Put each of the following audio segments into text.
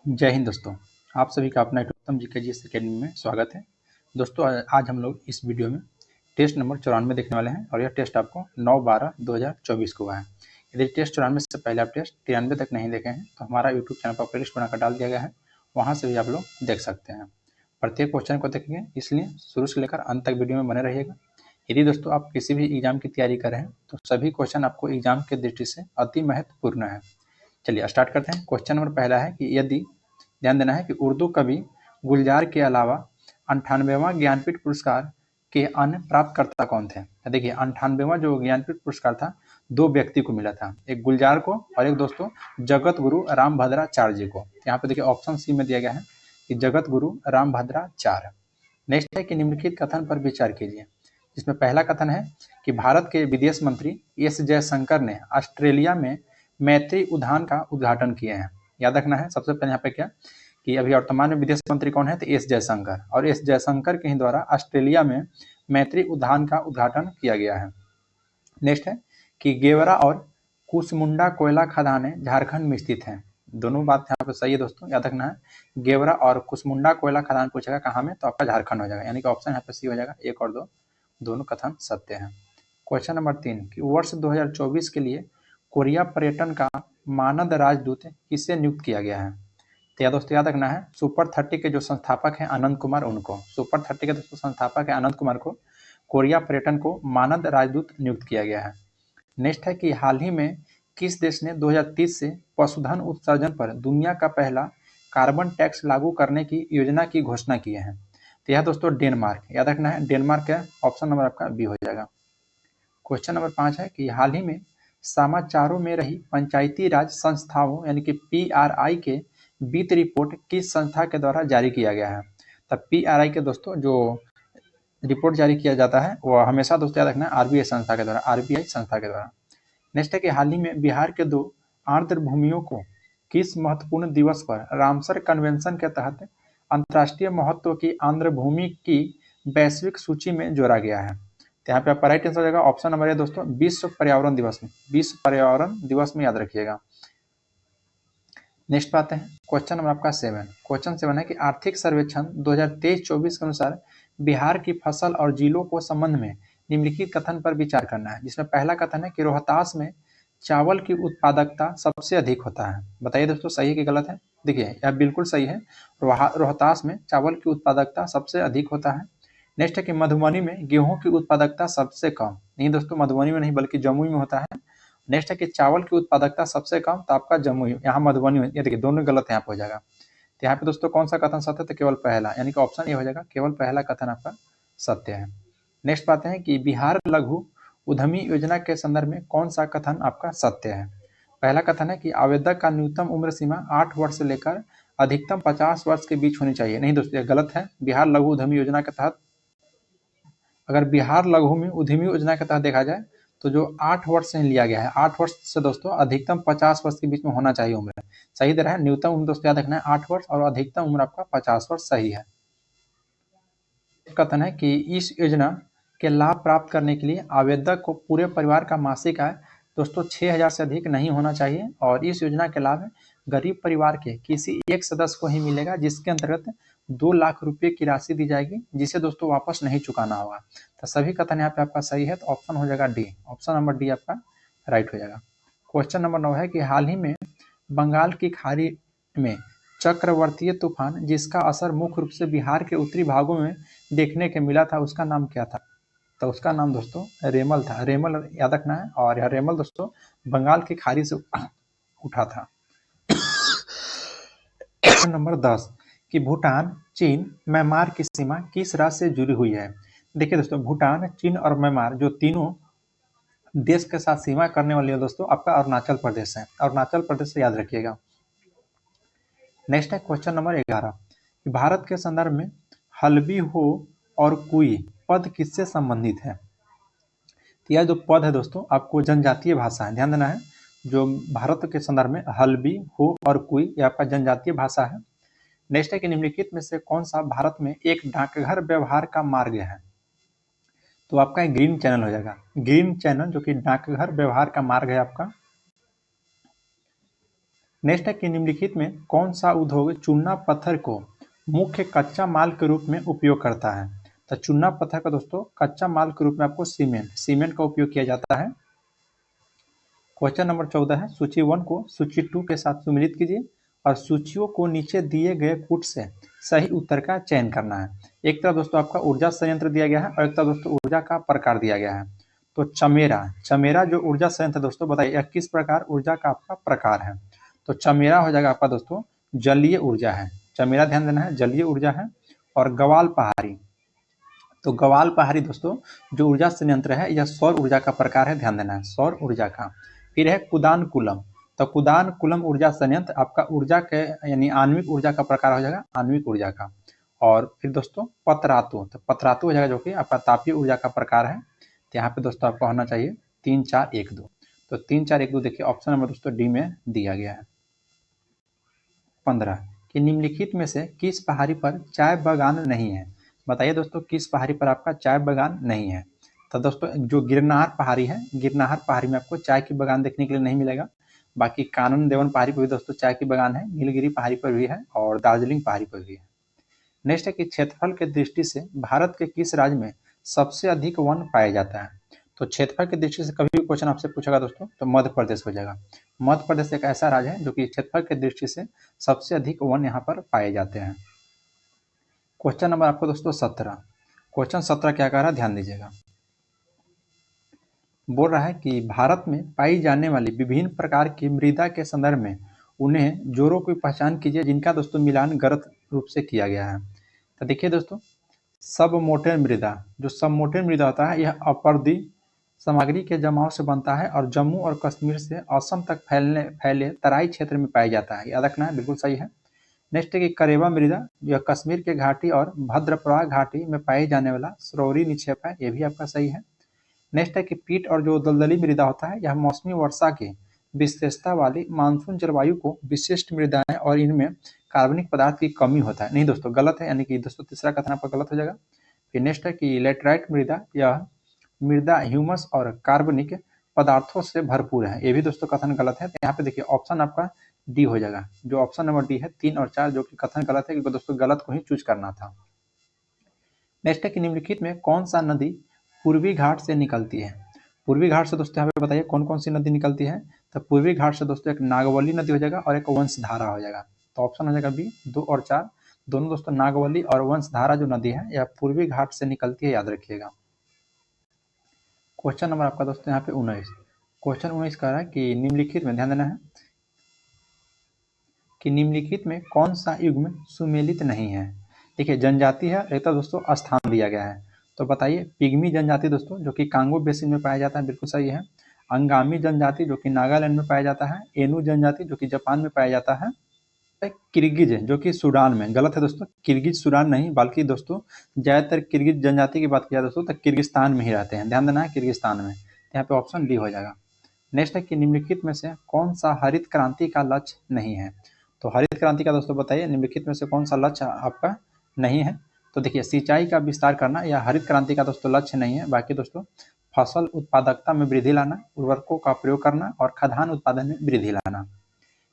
जय हिंद दोस्तों। आप सभी का अपना उत्तम जी के जी एस अकेडमी में स्वागत है। दोस्तों आज हम लोग इस वीडियो में टेस्ट नंबर 94 देखने वाले हैं और यह टेस्ट आपको 9/12/2024 को हुआ है। यदि टेस्ट 94 से पहले आप टेस्ट 93 तक नहीं देखे हैं तो हमारा यूट्यूब चैनल पर प्लेलिस्ट बनाकर डाल दिया गया है, वहाँ से भी आप लोग देख सकते हैं। प्रत्येक क्वेश्चन को देखेंगे, इसलिए शुरू से लेकर अंत तक वीडियो में बने रहिएगा। यदि दोस्तों आप किसी भी एग्जाम की तैयारी कर रहे हैं तो सभी क्वेश्चन आपको एग्जाम के दृष्टि से अति महत्वपूर्ण है। चलिए स्टार्ट करते हैं। क्वेश्चन नंबर पहला है कि यदि ध्यान देना है कि उर्दू कवि गुलजार के अलावा 98वां ज्ञानपीठ पुरस्कार के अन्य प्राप्तकर्ता कौन थे। देखिए 98वां जो ज्ञानपीठ पुरस्कार था दो व्यक्ति को मिला था, एक गुलजार को और एक दोस्तों जगत गुरु रामभद्राचार्य जी को। यहाँ पे देखिए ऑप्शन सी में दिया गया है कि जगत गुरु रामभद्राचार्य। नेक्स्ट है कि निम्नलिखित कथन पर विचार कीजिए, जिसमें पहला कथन है कि भारत के विदेश मंत्री एस जयशंकर ने ऑस्ट्रेलिया में मैत्री उद्यान का उद्घाटन किए हैं। याद रखना है सबसे पहले यहाँ पे क्या कि अभी वर्तमान में विदेश मंत्री कौन है, तो एस जयशंकर, और एस जयशंकर के ही द्वारा ऑस्ट्रेलिया में मैत्री उद्यान का उद्घाटन किया गया है। नेक्स्ट है कि गेवरा और कुसमुंडा कोयला खदानें झारखंड में स्थित हैं। दोनों बात यहाँ पे सही है दोस्तों, याद रखना है गेवरा और कुसमुंडा कोयला खदान पूछेगा कहाँ में, तो आपका झारखंड हो जाएगा, यानी कि ऑप्शन यहाँ पे सी हो जाएगा। 1 और 2 दोनों कथन सत्य हैं। क्वेश्चन नंबर 3 कि वर्ष 2024 के लिए कोरिया पर्यटन का मानद राजदूत किसे नियुक्त किया गया है। तो याद दोस्तों याद रखना है सुपर 30 के जो संस्थापक हैं आनंद कुमार, उनको सुपर 30 के दोस्तों संस्थापक है आनंद कुमार को कोरिया पर्यटन को मानद राजदूत नियुक्त किया गया है। नेक्स्ट है कि हाल ही में किस देश ने 2030 से पशुधन उत्सर्जन पर दुनिया का पहला कार्बन टैक्स लागू करने की योजना की घोषणा की है। तो यह दोस्तों डेनमार्क, याद रखना है डेनमार्क है, ऑप्शन नंबर आपका बी हो जाएगा। क्वेश्चन नंबर 5 है कि हाल ही में समाचारों में रही पंचायती राज संस्थाओं यानी कि PRI के वित्त रिपोर्ट किस संस्था के द्वारा जारी किया गया है। तब PRI के दोस्तों जो रिपोर्ट जारी किया जाता है वो हमेशा दोस्तों याद रखना है RBI संस्था के द्वारा, RBI संस्था के द्वारा। नेक्स्ट है कि हाल ही में बिहार के 2 आर्द्र भूमियों को किस महत्वपूर्ण दिवस पर रामसर कन्वेंशन के तहत अंतर्राष्ट्रीय महत्व की आर्द्र भूमि की वैश्विक सूची में जोड़ा गया है। तो यहाँ पे आपका राइट आंसर हो जाएगा ऑप्शन नंबर है दोस्तों विश्व पर्यावरण दिवस में, विश्व पर्यावरण दिवस में याद रखिएगा। नेक्स्ट बात है क्वेश्चन नंबर आपका 7। क्वेश्चन 7 है कि आर्थिक सर्वेक्षण 2023-24 के अनुसार बिहार की फसल और जिलों को संबंध में निम्नलिखित कथन पर विचार करना है, जिसमें पहला कथन है कि रोहतास में चावल की उत्पादकता सबसे अधिक होता है। बताइए दोस्तों सही है कि गलत है। देखिए यह बिल्कुल सही है, रोहतास में चावल की उत्पादकता सबसे अधिक होता है। नेक्स्ट है कि मधुबनी में गेहूं की उत्पादकता सबसे कम, नहीं दोस्तों मधुबनी में नहीं बल्कि जमुई में होता है। नेक्स्ट है कि चावल की उत्पादकता सबसे कम, तो आपका जमुई, यहाँ मधुबनी में, ये देखिए दोनों गलत यहाँ पे हो जाएगा। तो यहाँ पे दोस्तों कौन सा कथन सत्य है, तो केवल पहला, यानी कि ऑप्शन ए हो जाएगा, केवल पहला कथन आपका सत्य है। नेक्स्ट बात है कि बिहार लघु उद्यमी योजना के संदर्भ में कौन सा कथन आपका सत्य है। पहला कथन है कि आवेदक का न्यूनतम उम्र सीमा 8 वर्ष से लेकर अधिकतम 50 वर्ष के बीच होनी चाहिए। नहीं दोस्तों ये गलत है। बिहार लघु उद्यमी योजना के तहत, अगर बिहार लघु में उद्यमी योजना के तहत देखा जाए तो जो 8 वर्ष से लिया गया है, 8 वर्ष से दोस्तों अधिकतम 50 वर्ष के बीच में होना चाहिए उम्र। सही दे रहा है, न्यूनतम उम्र दोस्तों याद रखना है 8 वर्ष और अधिकतम उम्र आपका 50 वर्ष सही है। कथन है कि इस योजना के लाभ प्राप्त करने के लिए आवेदक को पूरे परिवार का मासिक आय दोस्तों 6,000 से अधिक नहीं होना चाहिए, और इस योजना के लाभ गरीब परिवार के किसी एक सदस्य को ही मिलेगा, जिसके अंतर्गत 2 लाख रुपए की राशि दी जाएगी, जिसे दोस्तों वापस नहीं चुकाना होगा। तो सभी कथन यहाँ पे आपका सही है, तो ऑप्शन हो जाएगा डी, ऑप्शन नंबर डी आपका राइट हो जाएगा। क्वेश्चन नंबर 9 है कि हाल ही में बंगाल की खाड़ी में चक्रवर्तीय तूफान जिसका असर मुख्य रूप से बिहार के उत्तरी भागों में देखने के मिला था, उसका नाम क्या था। तो उसका नाम दोस्तों रेमल था, रेमल याद रखना है। और यह रेमल दोस्तों बंगाल की खाड़ी से उठा था। नंबर 10 कि भूटान, चीन, म्यांमार की सीमा किस राज्य से जुड़ी हुई है। देखिए दोस्तों भूटान, चीन और म्यांमार जो तीनों देश के साथ सीमा करने वाली है दोस्तों आपका अरुणाचल प्रदेश है, अरुणाचल प्रदेश से याद रखिएगा। नेक्स्ट है क्वेश्चन नंबर 11 कि भारत के संदर्भ में हल्बी हो और कुई पद किससे संबंधित है। तो यह जो पद है दोस्तों आपको जनजातीय भाषा है, ध्यान देना है। जो भारत के संदर्भ में हल्बी हो और कुई यह आपका जनजातीय भाषा है। नेक्स्ट है कि निम्नलिखित में से कौन सा भारत में एक डाकघर व्यवहार का मार्ग है। तो आपका ग्रीन चैनल हो जाएगा, ग्रीन चैनल जो कि डाकघर व्यवहार का मार्ग है आपका। नेक्स्ट है कि निम्नलिखित में कौन सा उद्योग चूना पत्थर को मुख्य कच्चा माल के रूप में उपयोग करता है। तो चूना पत्थर का दोस्तों कच्चा माल के रूप में आपको सीमेंट का उपयोग किया जाता है। क्वेश्चन नंबर 14 है, सूची 1 को सूची 2 के साथ सम्मिलित कीजिए और सूचियों को नीचे दिए गए कूट से सही उत्तर का चयन करना है। एक तरफ दोस्तों आपका ऊर्जा संयंत्र दिया गया है और एक तरफ दोस्तों ऊर्जा का प्रकार दिया गया है। तो चमेरा जो ऊर्जा संयंत्र दोस्तों बताइए यह किस प्रकार ऊर्जा का आपका प्रकार है। तो चमेरा हो जाएगा आपका दोस्तों जलीय ऊर्जा है। चमेरा ध्यान देना है, जलीय ऊर्जा है। और गवाल पहाड़ी, तो गवाल पहाड़ी दोस्तों जो ऊर्जा संयंत्र है यह सौर ऊर्जा का प्रकार है, ध्यान देना है सौर ऊर्जा का। फिर है कुदानकुलम, तो कुदानकुलम ऊर्जा संयंत्र आपका ऊर्जा के यानी आणविक ऊर्जा का प्रकार हो जाएगा, आणविक ऊर्जा का। और फिर दोस्तों पतरातु, तो पतरातु हो जाएगा जो कि आपका तापीय ऊर्जा का प्रकार है। तो यहाँ पे दोस्तों आपको होना चाहिए 3 4 1 2। तो 3 4 1 2 देखिए ऑप्शन नंबर दोस्तों डी में दिया गया है। 15 कि निम्नलिखित में से किस पहाड़ी पर चाय बागान नहीं है। बताइए दोस्तों किस पहाड़ी पर आपका चाय बागान नहीं है। तो दोस्तों जो गिरनार पहाड़ी है, गिरनार पहाड़ी में आपको चाय की बागान देखने के लिए नहीं मिलेगा। बाकी कानन देवन पहाड़ी पर भी दोस्तों चाय की बागान है, नीलगिरी पहाड़ी पर भी है और दार्जिलिंग पहाड़ी पर भी है। नेक्स्ट है कि क्षेत्रफल के दृष्टि से भारत के किस राज्य में सबसे अधिक वन पाया जाता है। तो क्षेत्रफल की दृष्टि से कभी भी क्वेश्चन आपसे पूछेगा दोस्तों तो मध्य प्रदेश हो जाएगा। मध्य प्रदेश एक ऐसा राज्य है जो कि क्षेत्रफल की दृष्टि से सबसे अधिक वन यहाँ पर पाए जाते हैं। क्वेश्चन नंबर आपको दोस्तों 17, क्वेश्चन 17 क्या कह रहा है ध्यान दीजिएगा। बोल रहा है कि भारत में पाई जाने वाली विभिन्न प्रकार की मृदा के संदर्भ में उन्हें जोड़ों की पहचान कीजिए जिनका दोस्तों मिलान गलत रूप से किया गया है। तो देखिए दोस्तों सबमोर्टेन मृदा, जो सबमोर्टेन मृदा होता है यह अपरदी सामग्री के जमाव से बनता है और जम्मू और कश्मीर से असम तक फैले तराई क्षेत्र में पाया जाता है, याद रखना है, बिल्कुल सही है। नेक्स्ट है कि करेवा मृदा, यह कश्मीर के घाटी और भद्रप्रवाह घाटी में पाए जाने वाला सरोवरी निक्षेप है, यह भी आपका सही है। नेक्स्ट है कि पीट और जो दलदली मृदा होता है यह मौसमी वर्षा की विशेषता वाली मानसून जलवायु को विशिष्ट मृदा है और इनमें कार्बनिक पदार्थ की कमी होता है। नहीं दोस्तों गलत है, यानी कि दोस्तों तीसरा कथन आपका गलत हो जाएगा। फिर नेक्स्ट है कि लेटराइट मृदा, यह मृदा ह्यूमस और कार्बनिक पदार्थों से भरपूर है, ये भी दोस्तों कथन गलत है। तो यहाँ पे देखिए ऑप्शन आपका डी हो जाएगा, जो ऑप्शन नंबर डी है 3 और 4 जो कि कथन गलत है, क्योंकि दोस्तों गलत को ही चूज करना था। नेक्स्ट है कि निम्नलिखित में कौन सा नदी पूर्वी घाट से निकलती है। पूर्वी घाट से दोस्तों यहाँ पे बताइए कौन कौन सी नदी निकलती है। तो पूर्वी घाट से दोस्तों एक नागवली नदी हो जाएगा और एक वंशधारा हो जाएगा। तो ऑप्शन हो जाएगा बी 2 और 4 दोनों दोस्तों नागवली और वंशधारा जो नदी है यह पूर्वी घाट से निकलती है, याद रखिएगा। क्वेश्चन नंबर आपका दोस्तों यहाँ पे 19, क्वेश्चन 19 कह रहा है कि निम्नलिखित में ध्यान देना है कि निम्नलिखित में कौन सा युग्म सुमेलित नहीं है। देखिए जनजाति है, एक तो दोस्तों स्थान दिया गया है। तो बताइए पिग्मी जनजाति दोस्तों जो कि कांगो बेसिन में पाया जाता है, बिल्कुल सही है। अंगामी जनजाति जो कि नागालैंड में पाया जाता है। एनु जनजाति जो कि जापान में पाया जाता है। किर्गिज जो कि सूडान में, गलत है दोस्तों, किर्गिज सूडान नहीं बल्कि दोस्तों ज्यादातर किर्गिज जनजाति की बात किया दोस्तों तो किर्गिस्तान में ही रहते हैं, ध्यान देना है किर्गिस्तान में। यहाँ पे ऑप्शन डी हो जाएगा। नेक्स्ट है कि निम्नलिखित में से कौन सा हरित क्रांति का लक्ष्य नहीं है। तो हरित क्रांति का दोस्तों बताइए निम्नलिखित में से कौन सा लक्ष्य आपका नहीं है। तो देखिए सिंचाई का विस्तार करना यह हरित क्रांति का दोस्तों लक्ष्य नहीं है। बाकी दोस्तों फसल उत्पादकता में वृद्धि लाना, उर्वरकों का प्रयोग करना और खाद्यान्न उत्पादन में वृद्धि लाना।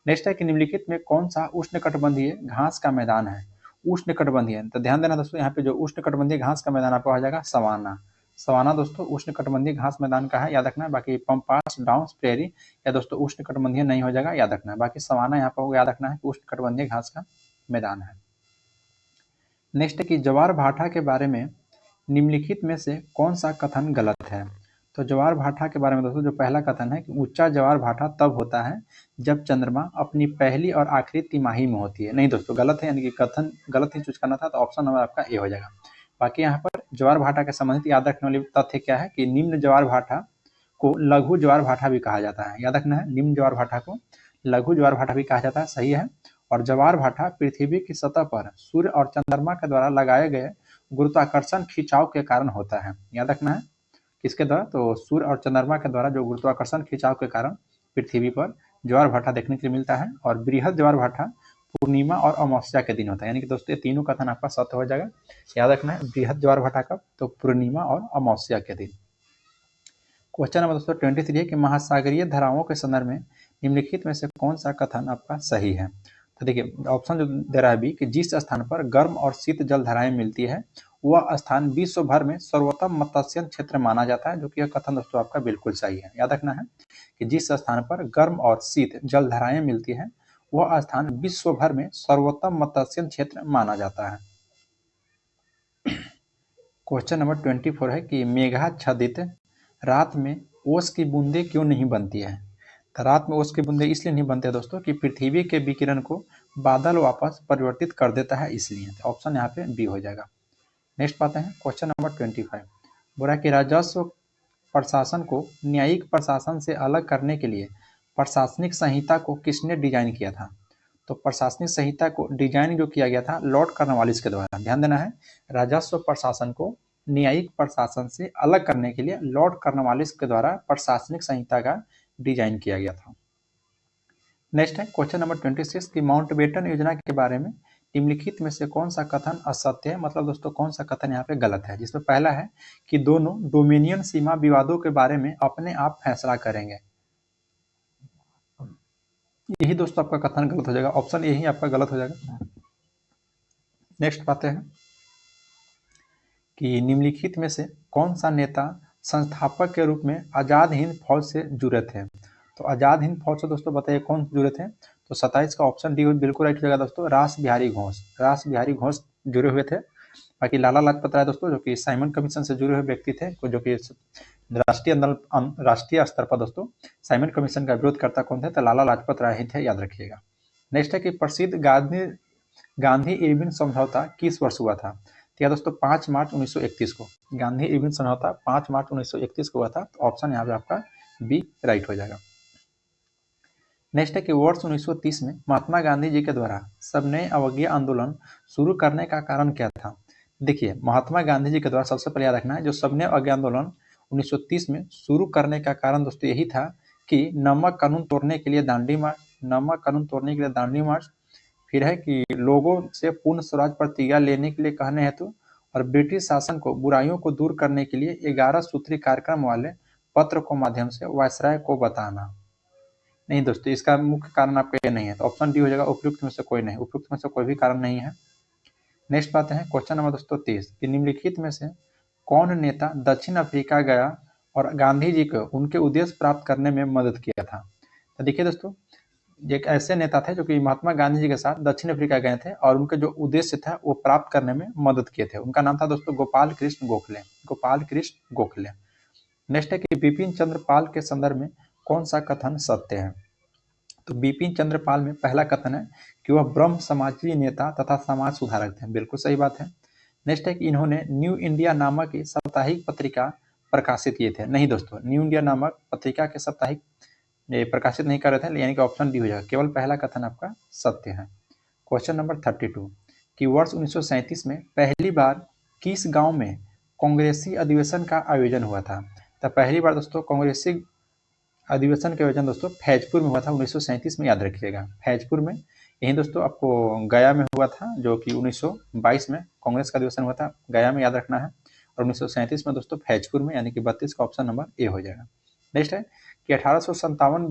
नेक्स्ट है कि निम्नलिखित में कौन सा उष्णकटिबंधीय घास का मैदान है। उष्णकटिबंधीय, तो ध्यान देना दोस्तों यहाँ पे जो उष्णकटिबंधीय घास का मैदान आपका हो जाएगा सवाना। सवाना दोस्तों उष्णकटिबंधीय घास मैदान का है, याद रखना है। बाकी पंपास डाउन्स प्रेरी या दोस्तों उष्णकटिबंधीय नहीं हो जाएगा, याद रखना है। बाकी सवाना यहाँ पर याद रखना है कि उष्णकटिबंधीय घास का मैदान है। नेक्स्ट है कि ज्वार भाटा के बारे में निम्नलिखित में से कौन सा कथन गलत है। तो ज्वार भाटा के बारे में दोस्तों जो पहला कथन है कि ऊंचा ज्वार भाटा तब होता है जब चंद्रमा अपनी पहली और आखिरी तिमाही में होती है। नहीं दोस्तों गलत है, यानी कि कथन गलत ही चूज करना था। तो ऑप्शन नंबर आपका ए हो जाएगा। बाकी यहाँ पर ज्वार भाटा के संबंधित याद रखने वाली तथ्य क्या है कि निम्न ज्वार भाटा को लघु ज्वार भाटा भी कहा जाता है, याद रखना है। निम्न ज्वार भाटा को लघु ज्वार भाटा भी कहा जाता है, सही है। और ज्वार भाटा पृथ्वी की सतह पर सूर्य और चंद्रमा के द्वारा लगाए गए गुरुत्वाकर्षण खिंचाव के कारण होता है, याद रखना है। किसके द्वारा, तो सूर्य और चंद्रमा के द्वारा जो गुरुत्वाकर्षण खिंचाव के कारण पृथ्वी पर ज्वार भाटा देखने के लिए मिलता है। और बृहद ज्वार भाटा पूर्णिमा और अमावस्या के दिन होता है, यानी कि दोस्तों ये तीनों कथन आपका सत्य हो जाएगा, याद रखना है। बृहद ज्वार भाटा कब, तो पूर्णिमा और अमावस्या के दिन। क्वेश्चन नंबर दोस्तों 23 है कि महासागरीय धाराओं के संदर्भ में निम्नलिखित में से कौन सा कथन आपका सही है? तो देखिए ऑप्शन जो दे रहा है बी कि जिस स्थान पर गर्म और शीत जल धाराएं मिलती है वह स्थान विश्व भर में सर्वोत्तम मत्स्य क्षेत्र माना जाता है, जो कि यह कथन दोस्तों आपका बिल्कुल सही है। याद रखना है कि जिस स्थान पर गर्म और शीत जल धाराएं मिलती है वह स्थान विश्व भर में सर्वोत्तम मत्स्य क्षेत्र माना जाता है। क्वेश्चन नंबर 24 है कि मेघाच्छादित रात में ओस की बूंदें क्यों नहीं बनती है? तो रात में ओस की बूंदें इसलिए नहीं बनते दोस्तों कि पृथ्वी के विकिरण को बादल वापस परिवर्तित कर देता है, इसलिए। तो ऑप्शन यहाँ पे बी हो जाएगा। नेक्स्ट पाते हैं क्वेश्चन नंबर 25। बोला कि राजस्व प्रशासन को न्यायिक प्रशासन से अलग करने के लिए प्रशासनिक संहिता को किसने डिजाइन किया था? तो प्रशासनिक संहिता को डिजाइन जो किया गया था लॉर्ड कॉर्नवालिस के द्वारा। ध्यान देना है, राजस्व प्रशासन को न्यायिक प्रशासन से अलग करने के लिए लॉर्ड कॉर्नवालिस के द्वारा प्रशासनिक संहिता का डिजाइन किया गया था। नेक्स्ट है क्वेश्चन नंबर 26 की माउंटबेटन योजना के बारे में निम्नलिखित में से कौन सा कथन असत्य है? मतलब दोस्तों कौन सा कथन यहाँ पे गलत है? जिसमें पहला है कि दोनों डोमिनियन सीमा विवादों के बारे में अपने आप फैसला करेंगे। यही दोस्तों आपका कथन गलत हो जाएगा, ऑप्शन यही आपका गलत हो जाएगा। नेक्स्ट पाते हैं कि निम्नलिखित में से कौन सा नेता संस्थापक के रूप में आजाद हिंद फौज से जुड़े थे? तो आजाद हिंद फौज से दोस्तों बताइए कौन जुड़े थे? तो 27 का ऑप्शन डी बिल्कुल राइट हो जाएगा दोस्तों, रास बिहारी घोष। रास बिहारी घोष जुड़े हुए थे। बाकी लाला लाजपत राय दोस्तों जो कि साइमन कमीशन से जुड़े हुए व्यक्ति थे, जो कि राष्ट्रीय स्तर पर दोस्तों साइमन कमीशन का विरोध करता कौन थे? तो लाला लाजपत राय ही थे, याद रखिएगा। नेक्स्ट है कि प्रसिद्ध गांधी इरविन समझौता किस वर्ष हुआ था? तो दोस्तों 5 मार्च 1931 को गांधी इरविन समझौता 5 मार्च 1931 को हुआ था। तो ऑप्शन यहाँ पे आपका बी राइट हो जाएगा। नेक्स्ट है कि वर्ष 1930 में महात्मा गांधी जी के द्वारा सविनय अवज्ञा आंदोलन शुरू करने का कारण क्या था? देखिए महात्मा गांधी जी के द्वारा सबसे पहले याद रखना है जो सविनय अवज्ञा आंदोलन 1930 में शुरू करने का कारण दोस्तों यही था कि नमक कानून तोड़ने के लिए दांडी मार्च, फिर है कि लोगों से पूर्ण स्वराज प्रतिज्ञा लेने के लिए कहने हेतु और ब्रिटिश शासन को बुराइयों को दूर करने के लिए 11 सूत्री कार्यक्रम वाले पत्र को माध्यम से वायसराय को बताना। नहीं दोस्तों, इसका मुख्य कारण आपका ये नहीं है, तो ऑप्शन डी हो जाएगा, उपयुक्त में से कोई नहीं, उपयुक्त में से कोई भी कारण नहीं है। नेक्स्ट बात है क्वेश्चन नंबर दोस्तों 30 कि निम्नलिखित में से कौन नेता दक्षिण अफ्रीका गया और गांधी जी को उनके उद्देश्य प्राप्त करने में मदद किया था? तो देखिए दोस्तों एक ऐसे नेता थे जो कि महात्मा गांधी जी के साथ दक्षिण अफ्रीका गए थे और उनके जो उद्देश्य था वो प्राप्त करने में मदद किए थे। उनका नाम था दोस्तों गोपाल कृष्ण गोखले। नेक्स्ट है कि बिपिन चंद्र पाल के संदर्भ में कौन सा कथन सत्य है? तो बिपिन चंद्र पाल में पहला कथन है कि वह ब्रह्म समाजी नेता तथा समाज सुधारक थे, बिल्कुल सही बात है। नेक्स्ट है कि इन्होंने न्यू इंडिया नामक साप्ताहिक पत्रिका प्रकाशित किए थे। नहीं दोस्तों, न्यू इंडिया नामक पत्रिका के साप्ताहिक प्रकाशित नहीं कर रहे थे, यानी कि ऑप्शन डी हो जाएगा, केवल पहला कथन आपका सत्य है। क्वेश्चन नंबर 32 कि वर्ष 1937 में पहली बार किस गांव में कांग्रेसी अधिवेशन का आयोजन हुआ था? तो पहली बार दोस्तों कांग्रेसी अधिवेशन का आयोजन दोस्तों फैजपुर में हुआ था 1937 में, याद रखिएगा फैजपुर में। यही दोस्तों आपको गया में हुआ था जो कि 1922 में कांग्रेस का अधिवेशन हुआ था गया में, याद रखना है। और 1937 में दोस्तों फैजपुर में, यानी कि 32 का ऑप्शन नंबर ए हो जाएगा। नेक्स्ट है कि 1857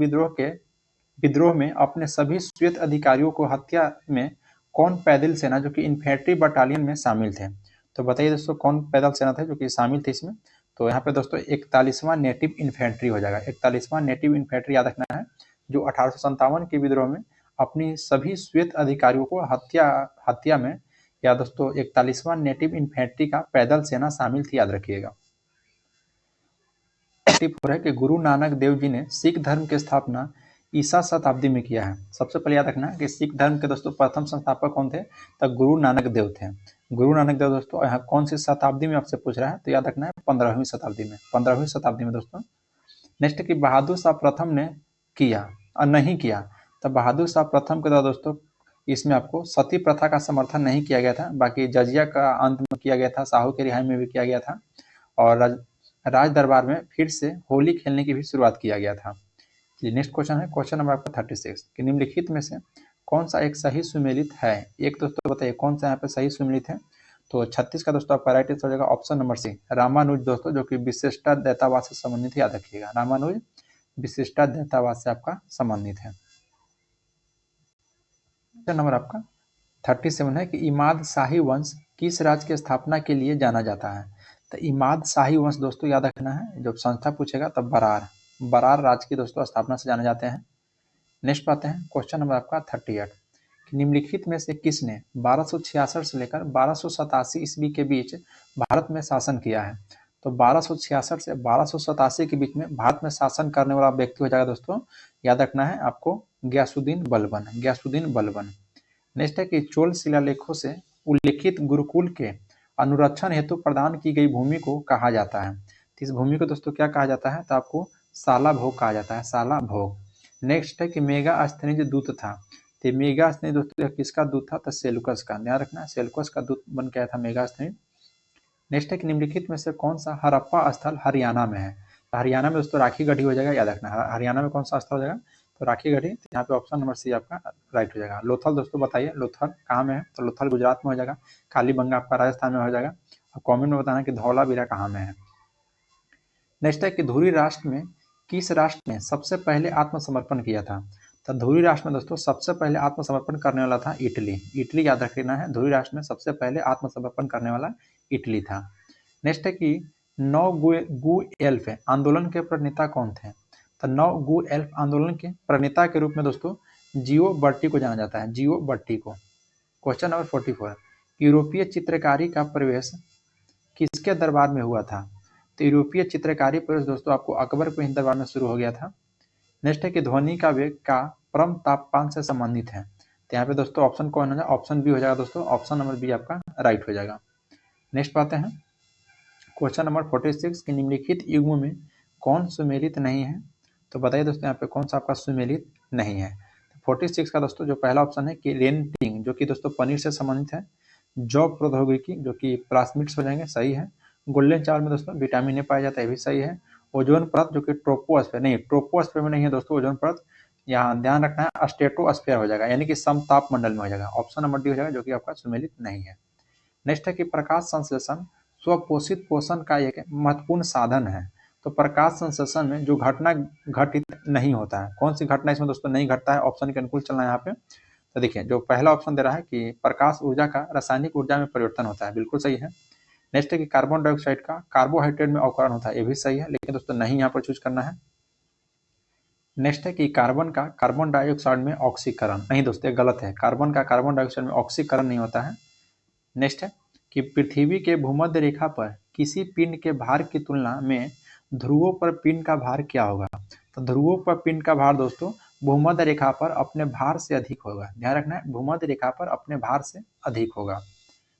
विद्रोह में अपने सभी श्वेत अधिकारियों को हत्या में कौन पैदल सेना जो कि इन्फेंट्री बटालियन में शामिल थे? तो बताइए दोस्तों कौन पैदल सेना थे जो कि शामिल थे इसमें? तो यहाँ पे दोस्तों 41वां नेटिव इन्फेंट्री हो जाएगा। 41वां नेटिव इन्फेंट्री याद रखना है, जो 1857 के विद्रोह में अपनी सभी श्वेत अधिकारियों को हत्या में या दोस्तों 41वां नेटिव इन्फेंट्री का पैदल सेना शामिल थी, याद रखिएगा। है कि गुरु नानक देव जी ने सिख धर्म की स्थापना ईसा शताब्दी में किया है। सबसे पहले याद रखना है कि सिख धर्म के दोस्तों प्रथम संस्थापक कौन थे? तो गुरु नानक देव थे। गुरु नानक देव दोस्तों यहाँ कौन सी शताब्दी में आपसे पूछ रहा है? तो याद रखना है 15वीं शताब्दी में दोस्तों। नेक्स्ट कि बहादुर शाह प्रथम ने किया और नहीं किया? तो बहादुर शाह प्रथम के द्वारा दोस्तों इसमें आपको सती प्रथा का समर्थन नहीं किया गया था, बाकी जजिया का अंत में किया गया था, साहू की रिहाई में भी किया गया था, और राज दरबार में फिर से होली खेलने की भी शुरुआत किया गया था। नेक्स्ट क्वेश्चन है क्वेश्चन नंबर आपका 36 कि निम्नलिखित में से कौन सा एक सही सुमेलित है? एक दोस्तों बताइए कौन सा यहाँ पे सही सुमेलित है? तो 36 का दोस्तों आपका राइट आंसर हो जाएगा ऑप्शन नंबर सी, रामानुज दोस्तों, जो कि विशिष्टा दैतावाद से संबंधित, याद रखिएगा रामानुज विशिष्टाद्वैतवाद से आपका संबंधित है। नंबर आपका 37 है कि इमाद शाही वंश किस राज्य की स्थापना के लिए जाना जाता है। तो इमाद शाही वंश दोस्तों याद रखना है, जब संस्था पूछेगा तब बरार राज्य की दोस्तों स्थापना से जाने जाते हैं। नेक्स्ट पाते हैं क्वेश्चन नंबर आपका 38 कि निम्नलिखित में से किसने 1266 से लेकर 1287 ईस्वी के बीच भारत में शासन किया है। तो 1266 से 1287 के बीच में भारत में शासन करने वाला व्यक्ति हो जाएगा दोस्तों, याद रखना है आपको, गयासुद्दीन बलबन। नेक्स्ट है कि चोल शिलालेखों से उल्लिखित गुरुकुल के अनुरक्षण हेतु प्रदान की गई भूमि को कहा जाता है। तो इस भूमि को दोस्तों क्या कहा जाता है, तो आपको साला भोग कहा जाता है, साला भोग। नेक्स्ट है कि मेगास्थनीज दूत था। तो मेगास्थनीज दोस्तों किसका दूत था, तो सेल्यूकस का, ध्यान रखना सेल्यूकस का दूत बन के आया था मेगास्थनीज। नेक्स्ट है कि निम्नलिखित में से कौन सा हड़प्पा स्थल हरियाणा में है। तो हरियाणा में दोस्तों राखी गढ़ी हो जाएगा, याद रखना हरियाणा में कौन सा स्थल हो जाएगा, तो राखी गढ़ी। तो यहाँ पे ऑप्शन नंबर सी आपका राइट हो जाएगा। लोथल दोस्तों बताइए लोथल कहाँ में है, तो लोथल गुजरात में हो जाएगा। कालीबंगा आपका राजस्थान में हो जाएगा। और कॉमेंट में बताना कि धौलावीरा कहाँ में है। नेक्स्ट है कि धुरी राष्ट्र में किस राष्ट्र ने सबसे पहले आत्मसमर्पण किया था। तो धुरी राष्ट्र में दोस्तों सबसे पहले आत्मसमर्पण करने वाला था इटली याद रखना है। धुरी राष्ट्र में सबसे पहले आत्मसमर्पण करने वाला इटली था। नेक्स्ट है कि नौ गु एल्फ आंदोलन के प्रणेता कौन थे। तो नौ गु एल्फ आंदोलन के प्रणेता के रूप में दोस्तों जियो बर्टी को जाना जाता है, जियो बर्टी को। क्वेश्चन नंबर 44 यूरोपीय चित्रकारी का प्रवेश किसके दरबार में हुआ था। तो यूरोपीय चित्रकारी प्रवेश दोस्तों आपको अकबर के दरबार में शुरू हो गया था। नेक्स्ट है कि ध्वनि का वेग का परम तापमान से संबंधित है। तो यहाँ पे दोस्तों ऑप्शन कौन हो जाएगा, ऑप्शन बी हो जाएगा दोस्तों, ऑप्शन नंबर बी आपका राइट हो जाएगा। नेक्स्ट पाते हैं क्वेश्चन नंबर 46 कि निम्नलिखित युग्म में कौन सुमेलित नहीं है। तो बताइए दोस्तों यहाँ पे कौन सा आपका सुमेलित नहीं है। 46 का दोस्तों जो पहला ऑप्शन है कि रेंटिंग जो कि दोस्तों पनीर से संबंधित है। जॉब प्रौद्योगिकी जो कि प्लास्मिड्स हो जाएंगे, सही है। गोल्डन चावल में दोस्तों विटामिन ए पाया जाता है, भी सही है। ओजोन परत जो कि ट्रोपोस्फेयर नहीं, ट्रोपोस्फेयर में नहीं है दोस्तों ओजोन परत, यहाँ ध्यान रखना है स्ट्रेटोस्फेयर हो जाएगा, यानी कि समताप मंडल में हो जाएगा। ऑप्शन नंबर डी हो जाएगा जो कि आपका सुमेलित नहीं है। नेक्स्ट है कि प्रकाश संश्लेषण स्वपोषित पोषण का एक महत्वपूर्ण साधन है। तो प्रकाश संश्लेषण में जो घटना घटित नहीं होता है, कौन सी घटना इसमें दोस्तों नहीं घटता है, ऑप्शन के अनुकूल चलना है यहाँ पे। तो देखिए जो पहला ऑप्शन दे रहा है कि प्रकाश ऊर्जा का रासायनिक ऊर्जा में परिवर्तन होता है, बिल्कुल सही है। नेक्स्ट है कि कार्बन डाइऑक्साइड का कार्बोहाइड्रेट में अवकरण होता है, ये भी सही है, लेकिन दोस्तों नहीं यहाँ पर चूज करना है। नेक्स्ट है कि कार्बन का कार्बन डाइऑक्साइड में ऑक्सीकरण, नहीं दोस्तों गलत है, कार्बन का कार्बन डाइऑक्साइड में ऑक्सीकरण नहीं होता है। नेक्स्ट है कि पृथ्वी के भूमध्य रेखा पर किसी पिंड के भार की तुलना में ध्रुवों पर पिंड का भार क्या होगा। तो ध्रुवों पर पिंड का भार दोस्तों भूमध्य रेखा पर अपने भार से अधिक होगा, ध्यान रखना है भूमध्य रेखा पर अपने भार से अधिक होगा।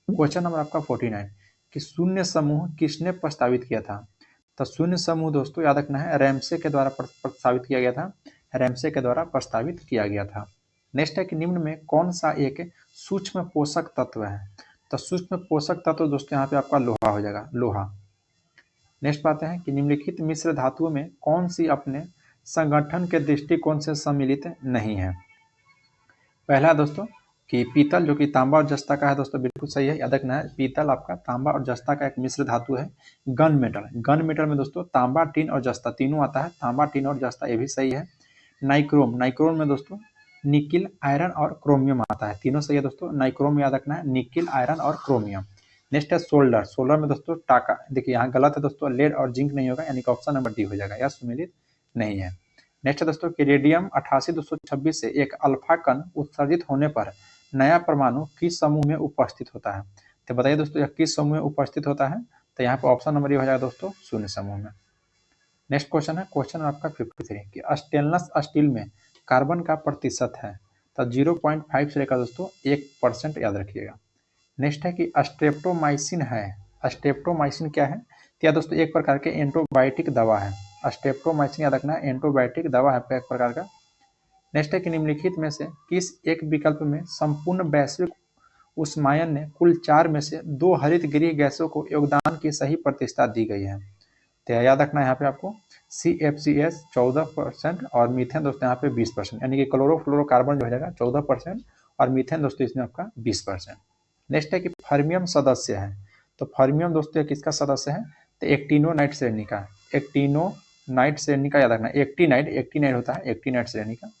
क्वेश्चन नंबर आपका 49 कि शून्य समूह किसने प्रस्तावित किया था। तो शून्य समूह दोस्तों याद रखना है रैमसे के द्वारा प्रस्तावित किया गया था, रैमसे के द्वारा प्रस्तावित किया गया था। नेक्स्ट है कि निम्न में कौन सा एक सूक्ष्म पोषक तत्व है। तो सूक्ष्म पोषक तत्व दोस्तों यहाँ पे आपका लोहा हो जाएगा, लोहा। नेक्स्ट पाते हैं कि निम्नलिखित मिश्र धातुओं में कौन सी अपने संगठन के दृष्टिकोण से सम्मिलित नहीं है। पहला दोस्तों कि पीतल जो कि तांबा और जस्ता का है दोस्तों, बिल्कुल सही है, याद रखना है पीतल आपका तांबा और जस्ता का एक मिश्र धातु है। गन मेटल में दोस्तों तांबा टिन और जस्ता तीनों आता है, तांबा टिन और जस्ता, ये भी सही है। नाइक्रोम में दोस्तों निकिल आयरन और क्रोमियम आता है, तीनों सही है दोस्तों। नाइक्रोम याद रखना है, निकिल आयरन और क्रोमियम। नेक्स्ट है सोल्डर में दोस्तों टाका, देखिए यहाँ गलत है दोस्तों, लेड और जिंक नहीं होगा, यानी कि ऑप्शन नंबर डी हो जाएगा, यह सुमेलित नहीं है। नेक्स्ट है दोस्तों कि रेडियम 88-226 से एक अल्फा कण उत्सर्जित होने पर नया परमाणु किस समूह में उपस्थित होता है। तो बताइए दोस्तों यह किस समूह में उपस्थित होता है। तो यहाँ पर ऑप्शन नंबर ये हो जाएगा दोस्तों शून्य समूह में। नेक्स्ट क्वेश्चन है क्वेश्चन आपका 53 कि स्टेनलेस स्टील में कार्बन का प्रतिशत है। तो 0.5 से लेकर दोस्तों 1% याद रखिएगा। नेक्स्ट है कि स्ट्रेप्टोमाइसिन है, स्ट्रेप्टोमाइसिन क्या है, तो यह दोस्तों एक प्रकार के एंटीबायोटिक दवा है। स्ट्रेप्टोमाइसिन याद रखना है, एंटीबायोटिक दवा है एक प्रकार का। नेक्स्ट है कि निम्नलिखित में से किस एक विकल्प में संपूर्ण वैश्विक उष्मायन ने कुल 4 में से 2 हरित गृह गैसों को योगदान की सही प्रतिशत दी गई है। तो याद रखना है यहाँ पे आपको CFCS 14% और मीथेन दोस्तों यहाँ पे 20%, यानी कि क्लोरोफ्लोरोकार्बन जो हो जाएगा 14% और मीथेन दोस्तों इसमें आपका 20%। नेक्स्ट है कि फर्मियम सदस्य है। तो फर्मियम दोस्तों किसका सदस्य है, तो एक्टिनोनाइट श्रेणी का, एक्टिनोनाइट नाइट श्रेणी का याद रखना, एक्टिनाइड होता है, एक्टिनाइड श्रेणी का।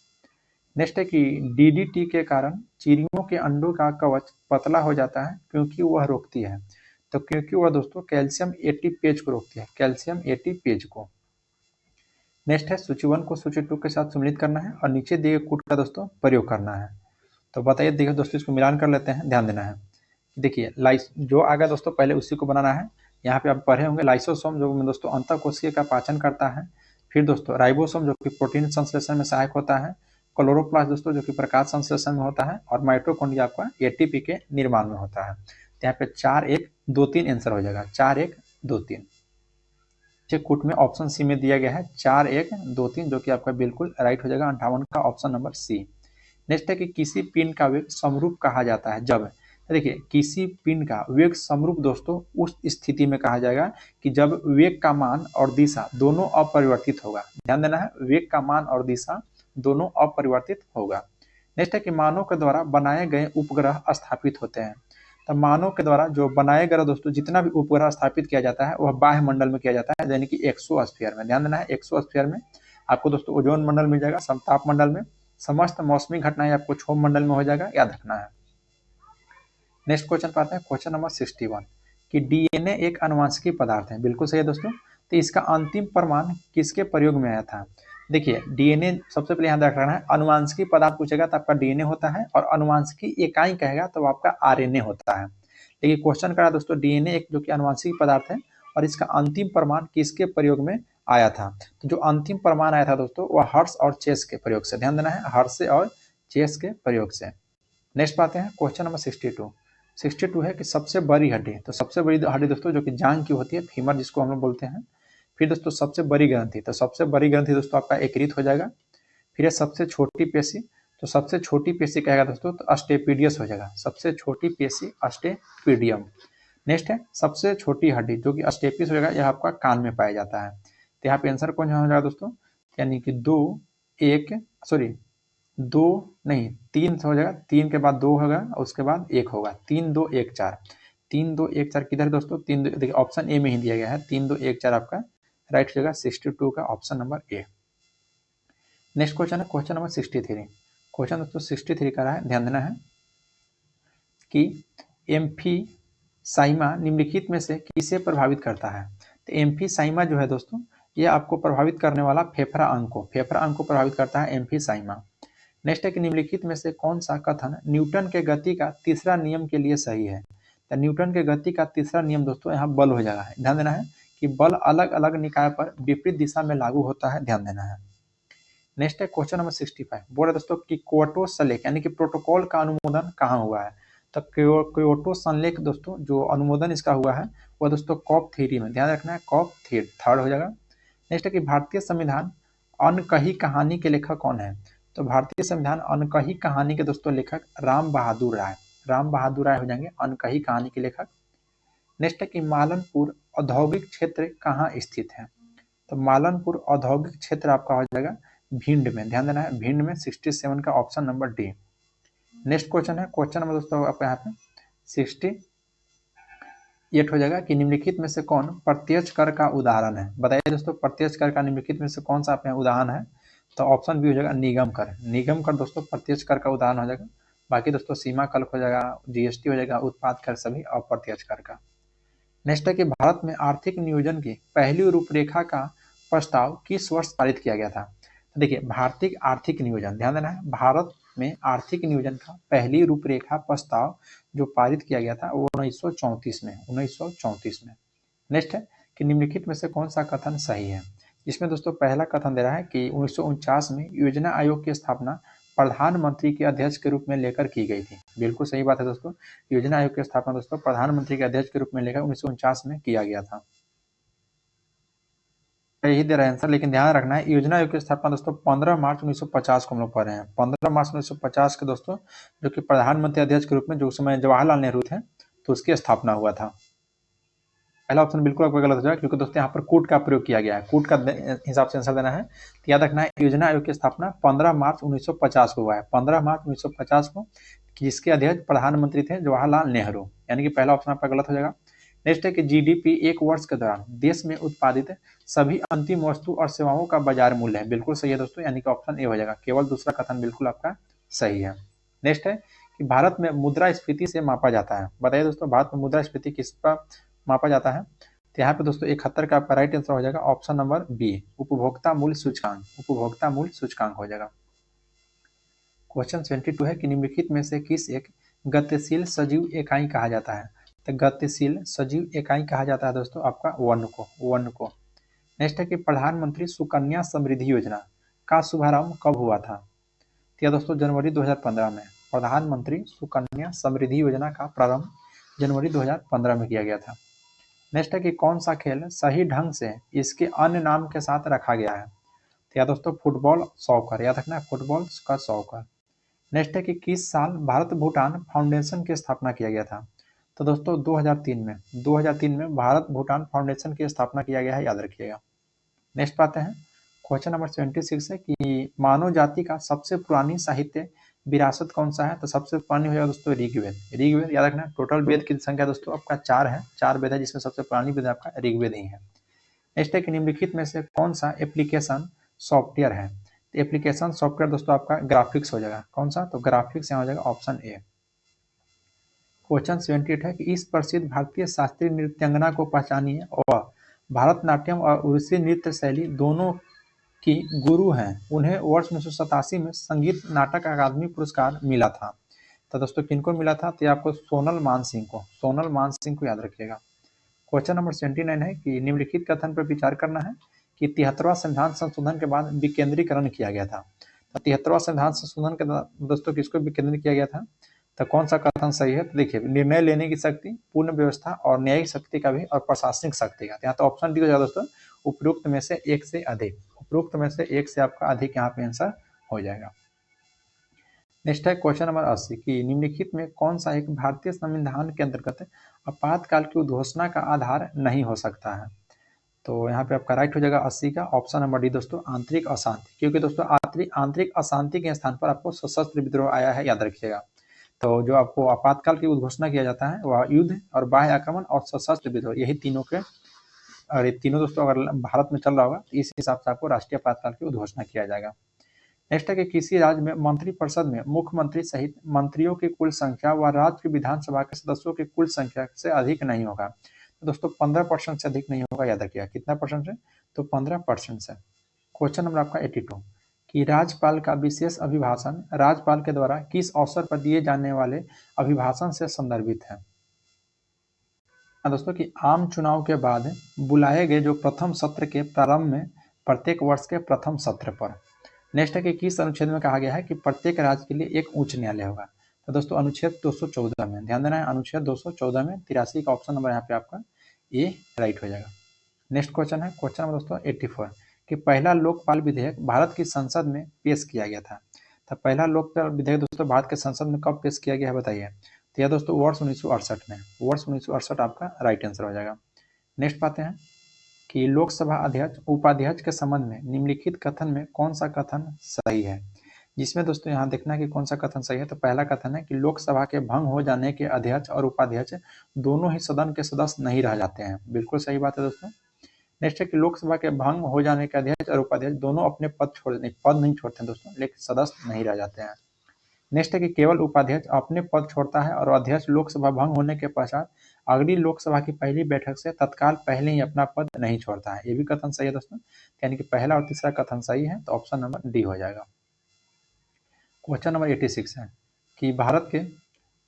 नेक्स्ट है कि डीडीटी के कारण चिड़ियों के अंडों का कवच पतला हो जाता है क्योंकि वह रोकती है, तो क्योंकि वह दोस्तों कैल्शियम एटीपेज को रोकती है, कैल्शियम एटीपेज को। नेक्स्ट है सूची 1 को सूची 2 के साथ सम्मिलित करना है और नीचे दिए गए कूट का दोस्तों प्रयोग करना है। तो बताइए, देखिए दोस्तों इसको मिलान कर लेते हैं, ध्यान देना है। देखिए जो आगे दोस्तों पहले उसी को बनाना है। यहाँ पे आप पढ़े होंगे लाइसोसोम जो दोस्तों अंतःकोशिकीय का पाचन करता है, फिर दोस्तों राइबोसोम जो कि प्रोटीन संश्लेषण में सहायक होता है, क्लोरोप्लास्ट दोस्तों जो कि प्रकाश संश्लेषण में होता है, और माइटोकॉन्ड्रिया आपका एटीपी के निर्माण में होता है। तो यहाँ पे 4 1 2 3 आंसर हो जाएगा, 4 1 2 3। कूट में ऑप्शन सी में दिया गया है 4 1 2 3, जो कि आपका बिल्कुल राइट हो जाएगा, 58 का ऑप्शन नंबर सी। नेक्स्ट है कि किसी पिंड का वेग समरूप कहा जाता है जब, देखिए किसी पिंड का वेग समरूप दोस्तों उस स्थिति में कहा जाएगा कि जब वेग का मान और दिशा दोनों अपरिवर्तित होगा। ध्यान देना है, वेग का मान और दिशा दोनों अपरिवर्तित होगा। नेक्स्ट है कि मानव के द्वारा बनाए गए उपग्रह स्थापित होते हैं, तो मानव के द्वारा जो बनाए गए दोस्तों जितना भी उपग्रह स्थापित किया जाता है वह बाह्य मंडल में किया जाता है, यानी कि एक्सोस्फीयर में। ध्यान देना है, एक्सोस्फीयर में आपको दोस्तों ओजोन मंडल मिल जाएगा, समताप मंडल में, समस्त मौसमी घटनाएं आपको क्षोभ मंडल में हो जाएगा, याद रखना है। नेक्स्ट क्वेश्चन पाते हैं, क्वेश्चन नंबर 61 कि डीएनए एक आनुवंशिकी पदार्थ है, बिल्कुल सही है दोस्तों। तो इसका अंतिम प्रमाण किसके प्रयोग में आया था? देखिए डीएनए सबसे पहले यहाँ रखना है, अनुवांशिकी पदार्थ पूछेगा तो आपका डीएनए होता है, और अनुवांशिकी इकाई कहेगा तो आपका आरएनए होता है। देखिए क्वेश्चन करा दोस्तों, डीएनए एक जो कि अनुवांशिक पदार्थ है और इसका अंतिम प्रमाण किसके प्रयोग में आया था? तो जो अंतिम प्रमाण आया था दोस्तों वह हर्ष और चेस के प्रयोग से। ध्यान देना है, हर्ष और चेस के प्रयोग से। नेक्स्ट पाते हैं क्वेश्चन नंबर 62 है कि सबसे बड़ी हड्डी, तो सबसे बड़ी हड्डी दोस्तों जो कि जांघ की होती है, फीमर जिसको हम लोग बोलते हैं। फिर दोस्तों सबसे बड़ी ग्रंथि, तो सबसे बड़ी ग्रंथि दोस्तों आपका यकृत हो जाएगा। फिर है सबसे छोटी पेशी, तो सबसे छोटी पेशी कहेगा दोस्तों तो अस्टेपिडियस हो जाएगा, सबसे छोटी पेशी अस्टेपिडियम। नेक्स्ट है सबसे छोटी हड्डी जो कि अस्टेपिस हो जाएगा, यह आपका कान में पाया जाता है। तो यहाँ पे आंसर कौन हो जाएगा दोस्तों, यानी कि 3 हो जाएगा, 3 के बाद 2 होगा और उसके बाद 1 होगा, 3 2 1 4। 3 2 1 4 किधर दोस्तों, 3 देखिए ऑप्शन ए में ही दिया गया है, 3 2 1 4 आपका राइट हो जाएगा, 62 का option number A. Next question है क्वेश्चन नंबर 63। क्वेश्चन दोस्तों 63 का रहा है, ध्यान देना है कि एम्फीसाइमा निम्नलिखित में से किसे प्रभावित करता है? तो एम्फीसाइमा जो है दोस्तों ये आपको प्रभावित करने वाला फेफड़ा अंग को प्रभावित करता है एम्फीसाइमा। नेक्स्ट है कि निम्नलिखित में से कौन सा कथन न्यूटन के गति का तीसरा नियम के लिए सही है? तो न्यूटन के गति का तीसरा नियम दोस्तों यहाँ बल हो जाएगा। ध्यान देना है कि बल अलग अलग निकाय पर विपरीत दिशा में लागू होता है, ध्यान देना है। नेक्स्ट है क्वेश्चन नंबर 65, बोल रहे दोस्तों कि क्योटो संलेख यानी कि प्रोटोकॉल का अनुमोदन कहाँ हुआ है? तो क्योटो संलेख दोस्तों जो अनुमोदन इसका हुआ है वह दोस्तों कॉप थ्योरी में, ध्यान रखना है कॉप थर्ड हो जाएगा। नेक्स्ट है कि भारतीय संविधान अनकही कहानी के लेखक कौन है? तो भारतीय संविधान अनकही कहानी के दोस्तों लेखक राम बहादुर राय हो जाएंगे अनकही कहानी के लेखक। नेक्स्ट है कि मालनपुर औद्योगिक क्षेत्र कहाँ स्थित है? तो मालनपुर औद्योगिक क्षेत्र आपका हो जाएगा भिंड में, ध्यान देना है भिंड में, 67 का option number D. Next question है क्वेश्चन नंबर दोस्तों आपका यहाँ पे 68 हो जाएगा कि निम्नलिखित में से कौन प्रत्यक्ष कर का उदाहरण है? बताइए दोस्तों प्रत्यक्ष कर का निम्नलिखित में से कौन सा आपका उदाहरण है? तो ऑप्शन बी हो जाएगा निगम कर दोस्तों प्रत्यक्ष कर का उदाहरण हो जाएगा। बाकी दोस्तों सीमा शुल्क हो जाएगा, जीएसटी हो जाएगा, उत्पाद कर सभी अप्रत्यक्ष कर का। नेक्स्ट है कि भारत में आर्थिक नियोजन की पहली रूपरेखा का प्रस्ताव किस वर्ष पारित किया गया था? तो देखिए भारतीय आर्थिक नियोजन, ध्यान देना है भारत में आर्थिक नियोजन का पहली रूपरेखा प्रस्ताव जो पारित किया गया था वो 1934 में। नेक्स्ट है कि निम्नलिखित में से कौन सा कथन सही है? इसमें दोस्तों पहला कथन दे रहा है कि 1949 में योजना आयोग की स्थापना प्रधानमंत्री के अध्यक्ष के रूप में लेकर की गई थी। बिल्कुल सही बात है दोस्तों, योजना आयोग की स्थापना दोस्तों प्रधानमंत्री के अध्यक्ष के रूप में लेकर 1949 में किया गया था, यही दे रहा है आंसर। लेकिन ध्यान रखना है योजना आयोग की स्थापना दोस्तों 15 मार्च 1950 को हम लोग पढ़ रहे हैं, 15 मार्च 1950 के दोस्तों जो कि प्रधानमंत्री अध्यक्ष के रूप में जो समय जवाहरलाल नेहरू थे तो उसकी स्थापना हुआ था। पहला ऑप्शन बिल्कुल आपका गलत हो जाएगा क्योंकि दोस्तों यहाँ पर कूट का प्रयोग किया गया है, कूट का हिसाब से आंसर देना है। तो याद रखना है योजना आयोग की स्थापना 15 मार्च 1950 को हुआ है, 15 मार्च 1950 को, जिसके अध्यक्ष प्रधानमंत्री थे जवाहरलाल नेहरू, यानी कि पहला ऑप्शन आपका गलत हो जाएगा। नेक्स्ट है कि जीडीपी एक वर्ष के दौरान देश में उत्पादित सभी अंतिम वस्तु और सेवाओं का बाजार मूल्य है। बिल्कुल सही है दोस्तों, यानी कि ऑप्शन ए हो जाएगा। केवल दूसरा कथन बिल्कुल आपका सही है। नेक्स्ट है कि भारत में मुद्रास्फीति से मापा जाता है। बताइए दोस्तों, भारत में मुद्रास्फीति किस पर मापा जाता है? तो यहाँ पे दोस्तों 71 का आपका राइट आंसर हो जाएगा ऑप्शन नंबर बी, उपभोक्ता मूल्य सूचकांक। उपभोक्ता मूल्य सूचकांक हो जाएगा। क्वेश्चन 22 है कि निम्नलिखित में से किस एक गतिशील सजीव इकाई कहा जाता है? तो गतिशील सजीव इकाई कहा जाता है दोस्तों आपका वन को। नेक्स्ट है कि प्रधानमंत्री सुकन्या समृद्धि योजना का शुभारंभ कब हुआ था? तो दोस्तों जनवरी 2015 में प्रधानमंत्री सुकन्या समृद्धि योजना का प्रारंभ जनवरी 2015 में किया गया था। नेक्स्ट है कि कौन सा खेल सही ढंग से इसके अन्य नाम के साथ रखा गया है? तो दोस्तों फुटबॉल सॉकर, याद रखना है फुटबॉल का सॉकर। नेक्स्ट है कि किस साल भारत भूटान फाउंडेशन की स्थापना किया गया था? तो दोस्तों 2003 में भारत भूटान फाउंडेशन की स्थापना किया गया है, याद रखिएगा। नेक्स्ट पाते हैं क्वेश्चन नंबर 76 है कि मानव जाति का सबसे पुरानी साहित्य विरासत कौन सा है? तो सबसे पुरानी हो जाएगा दोस्तों ऋग्वेद। याद रखना, टोटल वेद की संख्या दोस्तों आपका 4 है, 4 वेद है, जिसमें सबसे पुरानी वेद आपका ऋग्वेद ही है। नेक्स्ट है कि निम्नलिखित में से कौन सा एप्लीकेशन सॉफ्टवेयर है? तो एप्लीकेशन सॉफ्टवेयर दोस्तों आपका ग्राफिक्स हो जाएगा। कौन सा? तो ग्राफिक्स यहाँ हो जाएगा ऑप्शन ए। क्वेश्चन 78 है कि इस प्रसिद्ध भारतीय शास्त्रीय नृत्यांगना को पहचानिए और भारतनाट्यम और उड़ीसी नृत्य शैली दोनों की गुरु हैं। उन्हें वर्ष 1987 में संगीत नाटक अकादमी पुरस्कार मिला था। तो दोस्तों किनको मिला था? तो आपको सोनल मान सिंह को याद रखिएगा। क्वेश्चन नंबर 79 है कि निम्नलिखित कथन पर विचार करना है कि 73वां संविधान संशोधन के बाद विकेंद्रीकरण किया गया था। तो 73वां संविधान संशोधन के दोस्तों किसको विकेंद्रीय किया गया था? तो कौन सा कथन सही है? तो देखिए, निर्णय लेने की शक्ति, पूर्ण व्यवस्था और न्यायिक शक्ति का भी और प्रशासनिक शक्ति का। यहाँ तो ऑप्शन डी हो जाएगा दोस्तों, उपरोक्त में से एक से अधिक। उपरोक्त में से एक से आपका अधिक यहाँ पे आंसर हो जाएगा। नेक्स्ट है क्वेश्चन नंबर 80 कि निम्नलिखित में कौन सा एक भारतीय संविधान के अंतर्गत आपातकाल की उद्घोषणा का आधार नहीं हो सकता है? तो यहाँ पे आपका राइट हो जाएगा 80 का ऑप्शन नंबर डी दोस्तों, आंतरिक अशांति। क्योंकि दोस्तों आंतरिक अशांति के स्थान पर आपको सशस्त्र विद्रोह आया है, याद रखिएगा। तो जो आपको आपातकाल की उद्घोषणा किया जाता है वह युद्ध और बाह्य आक्रमण और सशस्त्र विद्रोह, यही तीनों के, और ये तीनों दोस्तों अगर भारत में चल रहा होगा तो इस हिसाब से आपको राष्ट्रीय आपातकाल की उद्घोषणा किया जाएगा। नेक्स्ट है कि किसी राज्य में मंत्रिपरिषद में मुख्यमंत्री सहित मंत्रियों की कुल संख्या व राज्य की विधानसभा के सदस्यों की कुल संख्या से अधिक नहीं होगा। तो दोस्तों 15% से अधिक नहीं होगा, याद रखिएगा। कितना परसेंट से? तो 15% से। क्वेश्चन नंबर आपका 82 कि राज्यपाल का विशेष अभिभाषण राज्यपाल के द्वारा किस अवसर पर दिए जाने वाले अभिभाषण से संदर्भित है? दोस्तों कि आम चुनाव के बाद बुलाए गए जो प्रथम सत्र के प्रारंभ में प्रत्येक वर्ष के प्रथम सत्र पर। नेक्स्ट है कि किस अनुच्छेद में कहा गया है कि प्रत्येक राज्य के लिए एक उच्च न्यायालय होगा? तो दोस्तों अनुच्छेद 214 में, ध्यान देना है, अनुच्छेद 214 में 83 का ऑप्शन नंबर यहाँ पे आपका ए राइट हो जाएगा। नेक्स्ट क्वेश्चन है क्वेश्चन नंबर दोस्तों 84 कि पहला लोकपाल विधेयक भारत की संसद में पेश किया गया था। तो पहला लोकपाल विधेयक दोस्तों भारत के संसद में कब पेश किया गया है बताइए? तो यह दोस्तों वर्ष 1968 में। वर्ष 1968 आपका राइट आंसर हो जाएगा। नेक्स्ट पाते हैं कि लोकसभा अध्यक्ष उपाध्यक्ष के संबंध में निम्नलिखित कथन में कौन सा कथन सही है? जिसमें दोस्तों यहाँ देखना है कि कौन सा कथन सही है। तो पहला कथन है कि लोकसभा के भंग हो जाने के अध्यक्ष और उपाध्यक्ष दोनों ही सदन के सदस्य नहीं रह जाते हैं। बिल्कुल सही बात है दोस्तों। नेक्स्ट है कि लोकसभा के भंग हो जाने के अध्यक्ष और उपाध्यक्ष दोनों अपने पद नहीं छोड़ते हैं दोस्तों, लेकिन सदस्य नहीं रह जाते हैं। नेक्स्ट है कि केवल उपाध्यक्ष अपने पद छोड़ता है और अध्यक्ष लोकसभा भंग होने के पश्चात अगली लोकसभा की पहली बैठक से तत्काल पहले ही अपना पद नहीं छोड़ता है। ये भी कथन सही है दोस्तों, यानी कि पहला और तीसरा कथन सही है, तो ऑप्शन नंबर डी हो जाएगा। क्वेश्चन नंबर 86 है कि भारत के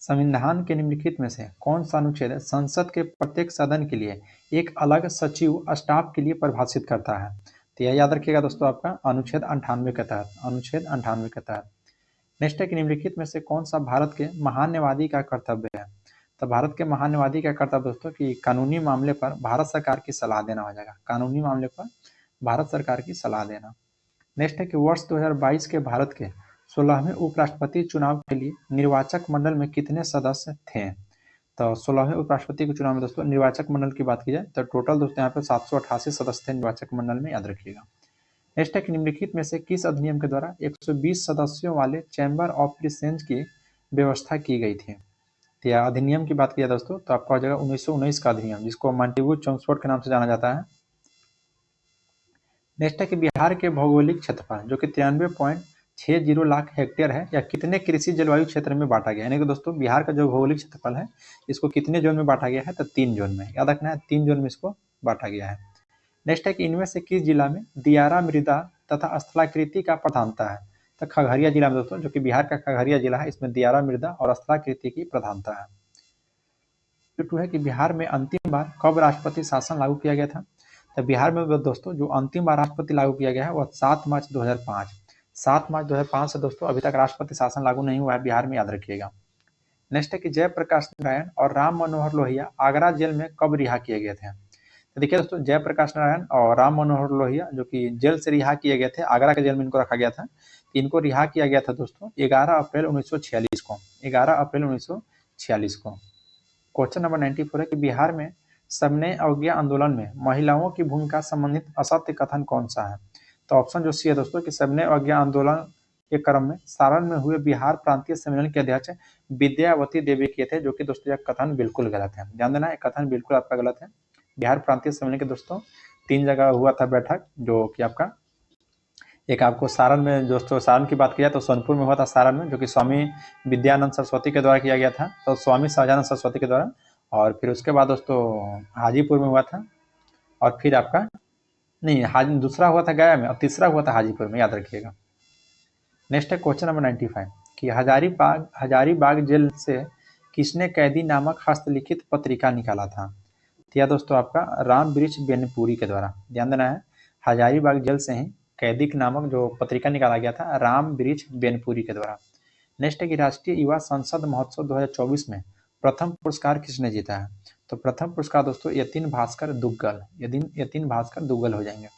संविधान के निम्नलिखित में से कौन सा अनुच्छेद संसद के प्रत्येक सदन के लिए एक अलग सचिव स्टाफ के लिए परिभाषित करता है? तो यह याद रखिएगा दोस्तों आपका अनुच्छेद 98 के तहत, अनुच्छेद 98 के तहत। नेक्स्ट है कि निम्नलिखित में से कौन सा भारत के महान्यायवादी का कर्तव्य है? तो भारत के महान्यायवादी का कर्तव्य दोस्तों कि कानूनी मामले पर भारत सरकार की सलाह देना हो जाएगा। कानूनी मामले पर भारत सरकार की सलाह देना। नेक्स्ट है कि वर्ष 2022 के भारत के 16वें उपराष्ट्रपति चुनाव के लिए निर्वाचक मंडल में कितने सदस्य थे? तो 16वें उपराष्ट्रपति के चुनाव में दोस्तों निर्वाचक मंडल की बात की जाए तो टोटल दोस्तों यहाँ पे 788 सदस्य थे निर्वाचक मंडल में, याद रखिएगा। नेक्स्ट है कि निम्नलिखित में से किस अधिनियम के द्वारा 120 सदस्यों वाले चैम्बर ऑफ डिफेंस की व्यवस्था की गई थी? या अधिनियम की बात किया दोस्तों तो आपका हो जाएगा 1919 का अधिनियम, जिसको मॉन्टेगू चेम्सफोर्ड के नाम से जाना जाता है। नेक्स्ट है कि बिहार के भौगोलिक क्षेत्रफल जो कि 93.60 लाख हेक्टेयर है, या कितने कृषि जलवायु क्षेत्र में बांटा गया है। यानी कि दोस्तों बिहार का जो भौगोलिक क्षेत्रफल है इसको कितने जोन में बांटा गया है, तो 3 जोन में, याद रखना है 3 जोन में इसको बांटा गया है। नेक्स्ट है कि इनमें से किस जिला में दियारा मृदा तथा स्थलाकृति का प्रधानता है, तो खगड़िया जिला में दोस्तों, जो कि बिहार का खगड़िया जिला है, इसमें दियारा मृदा और स्थलाकृति की प्रधानता है। टू है कि बिहार में अंतिम बार कब राष्ट्रपति शासन लागू किया गया था, तो बिहार में दोस्तों जो अंतिम बार राष्ट्रपति लागू किया गया है वह 7 मार्च 2005। 7 मार्च 2005 से दोस्तों अभी तक राष्ट्रपति शासन लागू नहीं हुआ है बिहार में, याद रखिएगा। नेक्स्ट है कि जयप्रकाश नारायण और राम मनोहर लोहिया आगरा जेल में कब रिहा किए गए थे, तो देखिए दोस्तों जयप्रकाश नारायण और राम मनोहर लोहिया जो कि जेल से रिहा किए गए थे, आगरा के जेल में इनको रखा गया था। इनको रिहा किया गया था दोस्तों 11 अप्रैल 1946 को, 11 अप्रैल 1946 को। क्वेश्चन नंबर 94 है कि बिहार में सविनय अवज्ञा आंदोलन में महिलाओं की भूमिका संबंधित असत्य कथन कौन सा है, तो ऑप्शन जो सी है दोस्तों कि सविनय अवज्ञा आंदोलन के क्रम में सारण में हुए बिहार प्रांतीय सम्मेलन के अध्यक्ष विद्यावती देवी किए थे, जो कि दोस्तों यह कथन बिल्कुल गलत है। ध्यान देना है, कथन बिल्कुल आपका गलत है। बिहार प्रांतीय सम्मेलन के दोस्तों 3 जगह हुआ था बैठक, जो कि आपका एक आपको सारण में, दोस्तों सारण की बात किया तो सोनपुर में हुआ था सारण में, जो कि स्वामी विद्यानंद सरस्वती के द्वारा किया गया था, तो स्वामी सहजानंद सरस्वती के द्वारा। और फिर उसके बाद दोस्तों हाजीपुर में हुआ था, और फिर आपका नहीं दूसरा हुआ था गया में, और तीसरा हुआ था हाजीपुर में, याद रखिएगा। नेक्स्ट है क्वेश्चन नंबर 95 कि हजारीबाग जेल से किसने कैदी नामक हस्तलिखित पत्रिका निकाला था, या दोस्तों आपका राम वृक्ष बेनपुरी के द्वारा। ध्यान देना है, हजारीबाग जेल से ही कैदी नामक जो पत्रिका निकाला गया था राम वृक्ष बेनपुरी के द्वारा। नेक्स्ट है कि राष्ट्रीय युवा संसद महोत्सव 2024 में प्रथम पुरस्कार किसने जीता है, तो प्रथम पुरस्कार दोस्तों यतीन भास्कर दुग्गल हो जाएंगे।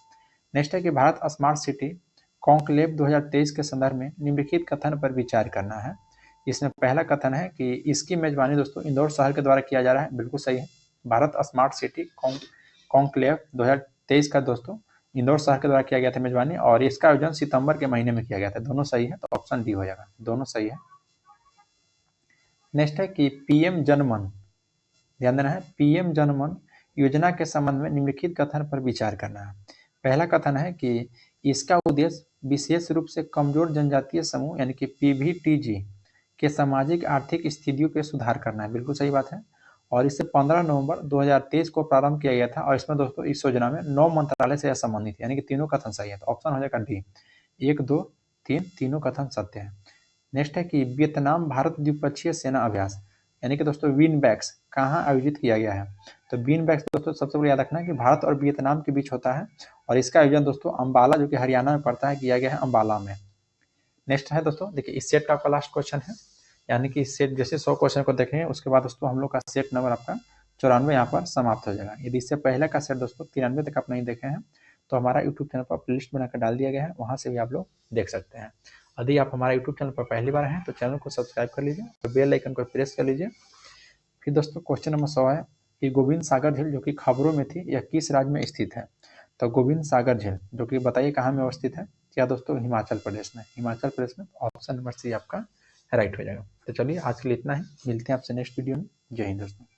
नेक्स्ट है कि भारत स्मार्ट सिटी कॉन्क्लेव 2023 के संदर्भ में निम्नलिखित कथन पर विचार करना है। इसमें पहला कथन है कि इसकी मेजबानी दोस्तों इंदौर शहर के द्वारा किया जा रहा है, बिल्कुल सही है। भारत स्मार्ट सिटी कॉन्क्लेव 2023 का दोस्तों इंदौर शहर के द्वारा किया गया था मेजबानी, और इसका आयोजन सितंबर के महीने में किया गया था। दोनों सही है, तो ऑप्शन डी हो जाएगा, दोनों सही है। नेक्स्ट है कि पीएम जनमन, ध्यान देना है, पीएम जनमन योजना के संबंध में निम्नलिखित कथन पर विचार करना है। पहला कथन है कि इसका उद्देश्य विशेष रूप से कमजोर जनजातीय समूह यानी कि पीवीटीजी के सामाजिक आर्थिक स्थितियों पे सुधार करना है, बिल्कुल सही बात है। और इसे 15 नवंबर 2023 को प्रारंभ किया गया था, और इसमें दोस्तों इस योजना में 9 मंत्रालय से संबंधित, यानी कि तीनों कथन सही है, तो ऑप्शन हो जाएगा डी, 1, 2, 3 तीनों कथन सत्य है। नेक्स्ट है कि वियतनाम भारत द्विपक्षीय सेना अभ्यास यानी कि दोस्तों विनबैक्स कहाँ आयोजित किया गया है, तो विनबैक्स दोस्तों सबसे बड़ा याद रखना है कि भारत और वियतनाम के बीच होता है, और इसका आयोजन दोस्तों अंबाला जो कि हरियाणा में पड़ता है किया गया है, अंबाला में। नेक्स्ट है दोस्तों देखिए इस सेट का आपका लास्ट क्वेश्चन है, यानी कि इस सेट जैसे 100 क्वेश्चन को देखेंगे उसके बाद दोस्तों हम लोग का सेट नंबर आपका 94 यहाँ पर समाप्त हो जाएगा। यदि इससे पहले का सेट दोस्तों 93 तक आप नहीं देखे हैं तो हमारा यूट्यूब चैनल पर प्लेलिस्ट बनाकर डाल दिया गया है, वहाँ से भी आप लोग देख सकते हैं। यदि आप हमारा यूट्यूब चैनल पर पहली बार हैं तो चैनल को सब्सक्राइब कर लीजिए और बेल आइकन को प्रेस कर लीजिए। फिर दोस्तों क्वेश्चन नंबर 100 है कि गोविंद सागर झील जो कि खबरों में थी यह किस राज्य में स्थित है, तो गोविंद सागर झील जो कि बताइए कहाँ में अवस्थित है, क्या दोस्तों हिमाचल प्रदेश में, हिमाचल प्रदेश में, ऑप्शन नंबर सी आपका राइट हो जाएगा। तो चलिए आज के लिए इतना ही, मिलते हैं आपसे नेक्स्ट वीडियो में। जय हिंद दोस्तों।